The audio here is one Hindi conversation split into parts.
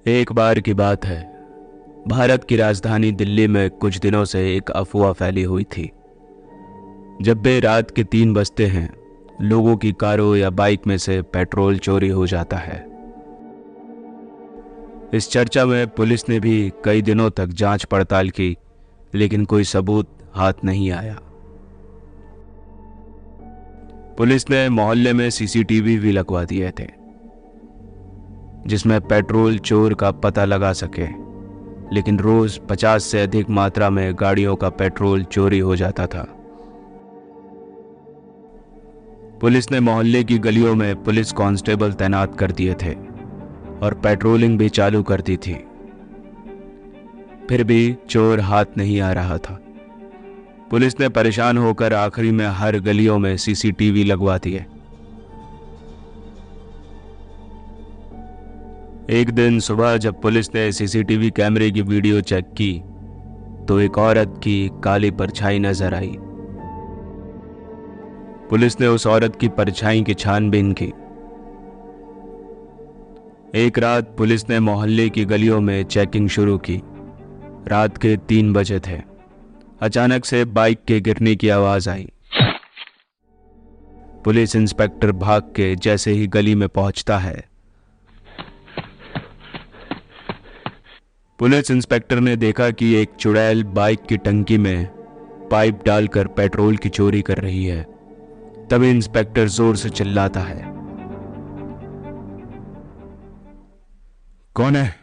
एक बार की बात है। भारत की राजधानी दिल्ली में कुछ दिनों से एक अफवाह फैली हुई थी। जब भी रात के 3 बजते हैं, लोगों की कारों या बाइक में से पेट्रोल चोरी हो जाता है। इस चर्चा में पुलिस ने भी कई दिनों तक जांच पड़ताल की, लेकिन कोई सबूत हाथ नहीं आया। पुलिस ने मोहल्ले में सीसीटीवी भी लगवा दिए थे, जिसमें पेट्रोल चोर का पता लगा सके, लेकिन रोज 50 से अधिक मात्रा में गाड़ियों का पेट्रोल चोरी हो जाता था। पुलिस ने मोहल्ले की गलियों में पुलिस कांस्टेबल तैनात कर दिए थे और पेट्रोलिंग भी चालू कर दी थी। फिर भी चोर हाथ नहीं आ रहा था। पुलिस ने परेशान होकर आखिरी में हर गलियों में सीसीटीवी लगवा दिए। एक दिन सुबह जब पुलिस ने सीसीटीवी कैमरे की वीडियो चेक की, तो एक औरत की काली परछाई नजर आई। पुलिस ने उस औरत की परछाई की छानबीन की। एक रात पुलिस ने मोहल्ले की गलियों में चेकिंग शुरू की। रात के 3 बजे थे। अचानक से बाइक के गिरने की आवाज आई। पुलिस इंस्पेक्टर भाग के जैसे ही गली में पहुंचता है, पुलिस इंस्पेक्टर ने देखा कि एक चुड़ैल बाइक की टंकी में पाइप डालकर पेट्रोल की चोरी कर रही है। तभी इंस्पेक्टर जोर से चिल्लाता है, कौन है?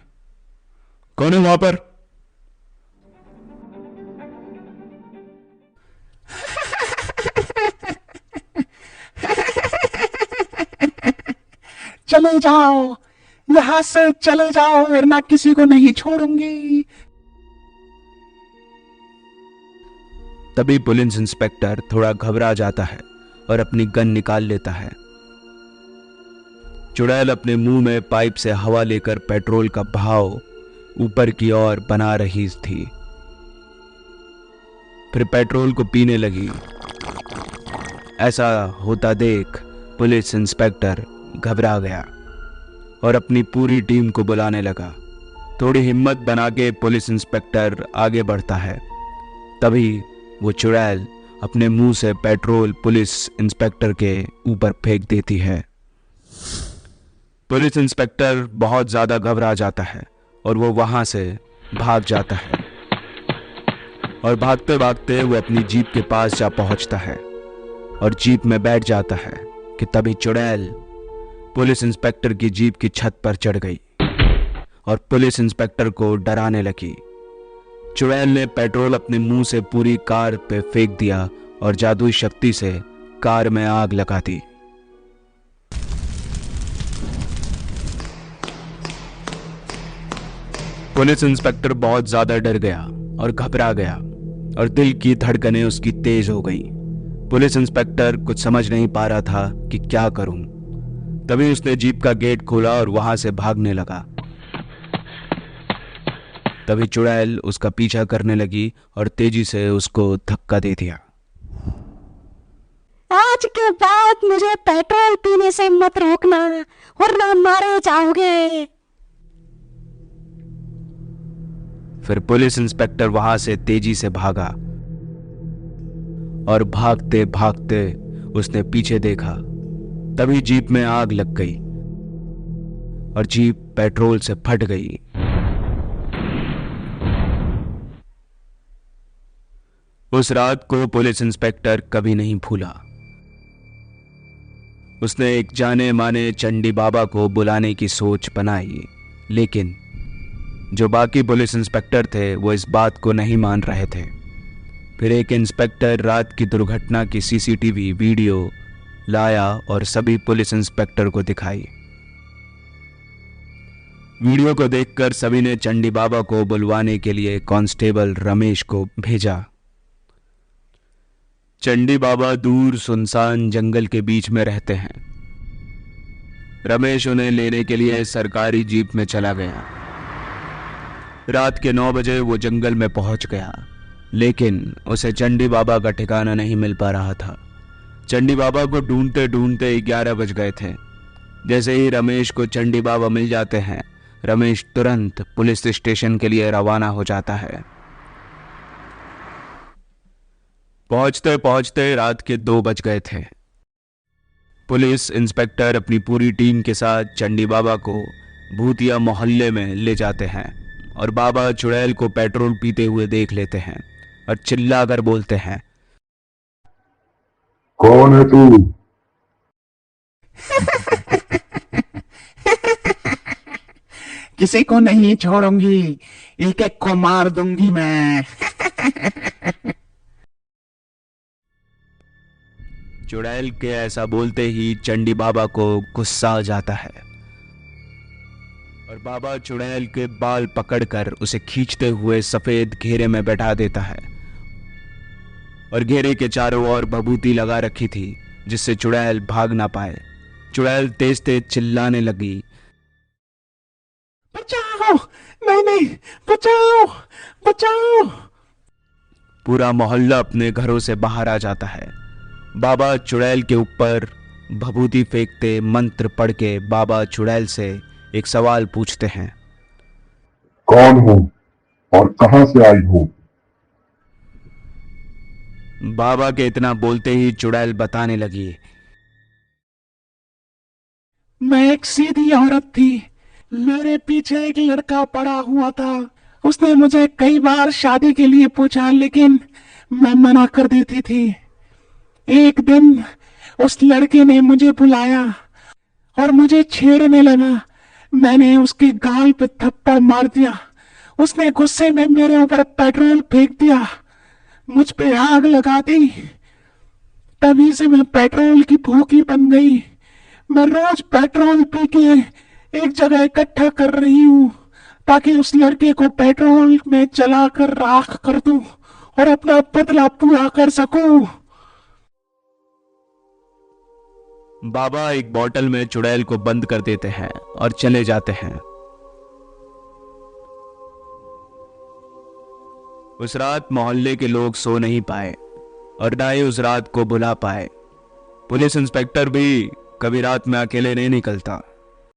कौन है वहां पर? चले जाओ, यहां से चले जाओ, वरना किसी को नहीं छोड़ूंगी। तभी पुलिस इंस्पेक्टर थोड़ा घबरा जाता है और अपनी गन निकाल लेता है। चुड़ैल अपने मुंह में पाइप से हवा लेकर पेट्रोल का बहाव ऊपर की ओर बना रही थी। फिर पेट्रोल को पीने लगी। ऐसा होता देख पुलिस इंस्पेक्टर घबरा गया और अपनी पूरी टीम को बुलाने लगा। थोड़ी हिम्मत बना के पुलिस इंस्पेक्टर आगे बढ़ता है। तभी वो चुड़ैल अपने मुंह से पेट्रोल पुलिस इंस्पेक्टर के ऊपर फेंक देती है। पुलिस इंस्पेक्टर बहुत ज्यादा घबरा जाता है और वो वहां से भाग जाता है। और भागते भागते वो अपनी जीप के पास जा पहुंचता है और जीप में बैठ जाता है कि तभी चुड़ैल पुलिस इंस्पेक्टर की जीप की छत पर चढ़ गई और पुलिस इंस्पेक्टर को डराने लगी। चुड़ैल ने पेट्रोल अपने मुंह से पूरी कार पे फेंक दिया और जादुई शक्ति से कार में आग लगा दी। पुलिस इंस्पेक्टर बहुत ज्यादा डर गया और घबरा गया और दिल की धड़कनें उसकी तेज हो गई। पुलिस इंस्पेक्टर कुछ समझ नहीं पा रहा था कि क्या करूं। तभी उसने जीप का गेट खोला और वहां से भागने लगा। तभी चुड़ैल उसका पीछा करने लगी और तेजी से उसको धक्का दे दिया। आज के बाद मुझे पेट्रोल पीने से मत रोकना, वरना मारे जाओगे। फिर पुलिस इंस्पेक्टर वहां से तेजी से भागा और भागते भागते उसने पीछे देखा। तभी जीप में आग लग गई और जीप पेट्रोल से फट गई। उस रात को पुलिस इंस्पेक्टर कभी नहीं भूला। उसने एक जाने माने चंडी बाबा को बुलाने की सोच बनाई, लेकिन जो बाकी पुलिस इंस्पेक्टर थे वो इस बात को नहीं मान रहे थे। फिर एक इंस्पेक्टर रात की दुर्घटना की सीसीटीवी वीडियो लाया और सभी पुलिस इंस्पेक्टर को दिखाई। वीडियो को देखकर सभी ने चंडी बाबा को बुलवाने के लिए कांस्टेबल रमेश को भेजा। चंडी बाबा दूर सुनसान जंगल के बीच में रहते हैं। रमेश उन्हें लेने के लिए सरकारी जीप में चला गया। रात के 9 बजे वो जंगल में पहुंच गया, लेकिन उसे चंडी बाबा का ठिकाना नहीं मिल पा रहा था। चंडी बाबा को ढूंढते ढूंढते 11 बज गए थे। जैसे ही रमेश को चंडी बाबा मिल जाते हैं, रमेश तुरंत पुलिस स्टेशन के लिए रवाना हो जाता है। पहुंचते पहुंचते रात के 2 बज गए थे। पुलिस इंस्पेक्टर अपनी पूरी टीम के साथ चंडी बाबा को भूतिया मोहल्ले में ले जाते हैं और बाबा चुड़ैल को पेट्रोल पीते हुए देख लेते हैं और चिल्लाकर बोलते हैं, कौन है तू? किसी को नहीं छोड़ूंगी, एक एक को मार दूंगी मैं। चुड़ैल के ऐसा बोलते ही चंडी बाबा को गुस्सा आ जाता है और बाबा चुड़ैल के बाल पकड़कर उसे खींचते हुए सफेद घेरे में बैठा देता है और घेरे के चारों ओर भभूति लगा रखी थी जिससे चुड़ैल भाग ना पाए। चुड़ैल तेज तेज चिल्लाने लगी, बचाओ, नहीं नहीं, बचाओ बचाओ। पूरा मोहल्ला अपने घरों से बाहर आ जाता है। बाबा चुड़ैल के ऊपर भभूति फेंकते मंत्र पढ़ के बाबा चुड़ैल से एक सवाल पूछते हैं, कौन हो और कहां से आई हो? बाबा के इतना बोलते ही चुड़ैल बताने लगी, मैं एक सीधी औरत थी, मेरे पीछे एक लड़का पड़ा हुआ था। उसने मुझे कई बार शादी के लिए पूछा लेकिन मैं मना कर देती थी। एक दिन उस लड़के ने मुझे बुलाया और मुझे छेड़ने लगा। मैंने उसके गाल पे थप्पड़ मार दिया। उसने गुस्से में मेरे ऊपर पेट्रोल फेंक दिया, मुझ पे आग लगा दी। तभी से मैं पेट्रोल की भूखी बन गई। मैं रोज पेट्रोल पी के एक जगह इकट्ठा कर रही हूँ ताकि उस लड़के को पेट्रोल में जलाकर राख कर दूं और अपना बदला पूरा कर सकूं। बाबा एक बोतल में चुड़ैल को बंद कर देते हैं और चले जाते हैं। उस रात मोहल्ले के लोग सो नहीं पाए और ना ही उस रात को बुला पाए। पुलिस इंस्पेक्टर भी कभी रात में अकेले नहीं निकलता।